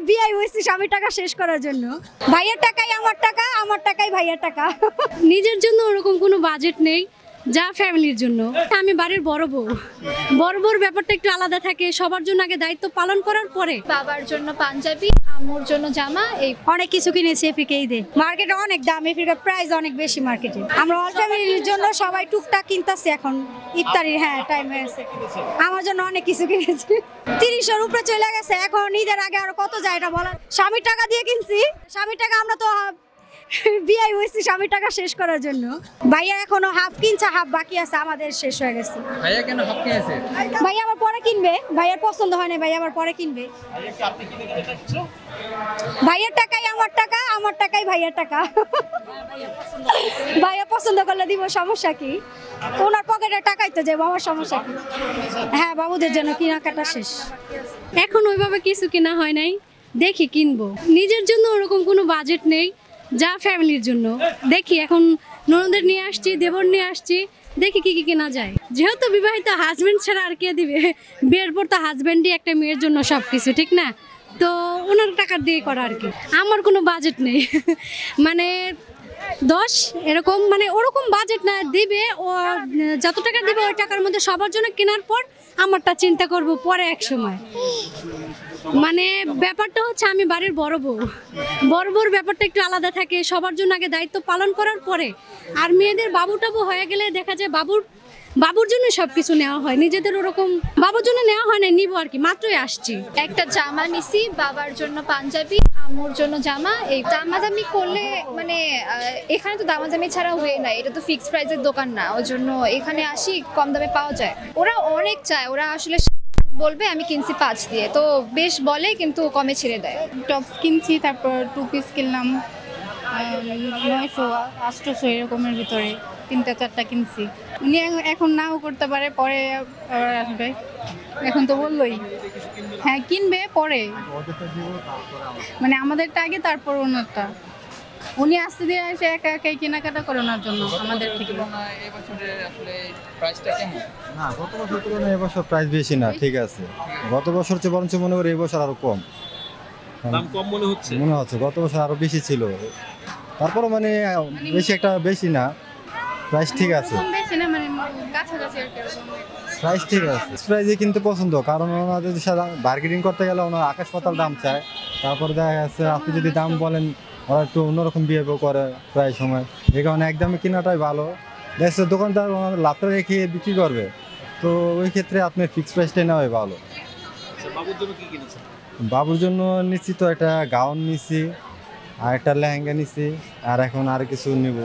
বিয়ে হয়েছি স্বামীর টাকা শেষ করার জন্য। ভাইয়ের টাকাই আমার টাকা, আমার টাকাই ভাইয়ের টাকা। নিজের জন্য ওরকম কোনো বাজেট নেই, যা ফ্যামিলির জন্য। আমি বাড়ির বড় বউ, বড় বউর ব্যাপারটা একটু আলাদা থাকে, সবার জন্য আগে দায়িত্ব পালন করার পরে। বাবার জন্য পাঞ্জাবি, আম্মুর জন্য জামা, এই অনেক কিছু কিনেছি এফিকে ঈদে। মার্কেটে অনেক দাম, এফিকের প্রাইস অনেক বেশি মার্কেটে। আমরা অল ফ্যামিলির জন্য সবাই টুকটাক কিনতেছি এখন ইফতারির। হ্যাঁ, টাইম হয়েছে। আমার জন্য অনেক কিছু কিনেছি। 30-এর উপরে চলে গেছে। এখন ঈদের আগে আরো কত যায় এটা বলা। স্বামীর টাকা দিয়ে কিনছি। স্বামীর টাকা আমরা তো বিয়ে হয়েছি স্বামীর টাকা শেষ করার জন্য। ভাইয়া এখনো হাফ কিনছে, হাফ বাকি আছে, আমাদের শেষ হয়ে গেছে। ভাইয়া কেন হাফ কিনেছে? ভাইয়া আবার পরে কিনবে, ভাইয়ার পছন্দ হয় না, ভাইয়া আবার পরে কিনবে। ভাইয়ের টাকাই আমার টাকা, আমার টাকাই ভাইয়ের টাকা। ভাইয়া পছন্দ করলে দিব, সমস্যা কি? ওনার পকেটের টাকাই তো যাবো, আমার সমস্যা কি? হ্যাঁ, বাবুদের জন্য কেনাকাটা শেষ। এখন ওইভাবে কিছু কেনা হয় নাই, দেখি কিনবো। নিজের জন্য ওরকম কোনো বাজেট নেই, যা ফ্যামিলির জন্য। দেখি এখন ননদের নিয়ে আসছি, দেবর নিয়ে আসছি, দেখি কি কি কেনা যায়। যেহেতু বিবাহিত, হাজবেন্ড ছাড়া আর কে দিবে? বিয়ের পর তো হাজবেন্ডই একটা মেয়ের জন্য সব কিছু, ঠিক না? তো ওনার টাকা দিয়ে করা আর কি। আমার কোনো বাজেট নেই, মানে 10 এরকম, মানে ওরকম বাজেট না। দিবে ও যত টাকা দিবে ওই টাকার মধ্যে সবার জন্য কেনার পর আমারটা চিন্তা করব পরে এক সময়। মানে ব্যাপারটা হচ্ছে আমি বাড়ির বড় বউ, বড় বউর ব্যাপারটা একটু আলাদা থাকে, সবার জন্য আগে দায়িত্ব পালন করার পরে। আর মেয়েদের বাবু টাবু হয়ে গেলে দেখা যায় বাবুর জন্য সবকিছু নেওয়া হয়, নিজেদের ওরকম বাবুর জন্য নেওয়া হয় না। নিবো আর কি, মাত্রই আসছি। একটা জামা নিছি, বাবার জন্য পাঞ্জাবি, আম্মুর জন্য জামা। এই দামাদামি করলে মানে এখানে তো দামাদামি ছাড়া হয়ে নাই, এটা তো ফিক্সড প্রাইসের দোকান না, ওই জন্য এখানে আসি, কম দামে পাওয়া যায়। ওরা অনেক চায়, ওরা আসলে বলবে আমি কিনছি 5 দিয়ে, তো বেশ বলে কিন্তু কমে ছেড়ে দেয়। টপস কিনছি, তারপর 2 পিস কিনলাম 900-800 এরকমের ভিতরে 3-4টা কিনছি। উনি এখন নাও করতে পারে, পরে আবার আসবে। এখন তো বললোই হ্যাঁ কিনবে পরে, মানে আমাদেরটা আগে তারপর ওনারটা। উনি আসতে দিয়ে আসে একা একাই কেনাকাটা করে ওনার জন্য আমাদের থেকে। না, গত বছর তুলনায় এবছর প্রাইস বেশি না, ঠিক আছে। গত বছর চেয়ে বরঞ্চ মনে করি এবছর আরো কম দাম কম মনে হচ্ছে। গত বছর আরো বেশি ছিল, তারপরে মানে বেশি একটা বেশি না, প্রাইস ঠিক আছে। বেশি না, মানে কাছাকাছি আর কি এরকম। প্রাইস ঠিক আছে, প্রাইসে কিন্তু পছন্দ, কারণ ওনাদের সাথে বার্গেনিং করতে গেলে ওনার আকাশ পাতাল দাম চায়। তারপরে দেখা যাচ্ছে আপনি যদি দাম বলেন, ওরা একটু অন্যরকম বিহেভ করে প্রায় সময়। এই কারণে একদমই কেনাটাই ভালো। দেখছে দোকানদার ওনার লাভটা রেখে বিক্রি করবে, তো ওই ক্ষেত্রে আপনার ফিক্সড প্রাইসটাই নেওয়াই ভালো। বাবুর জন্য কি কিনেছেন? বাবুর জন্য নিচ্ছি তো একটা গাউন নিচ্ছি, আর একটা লেহেঙ্গা নিচ্ছি, আর এখন আর কিছু নিব।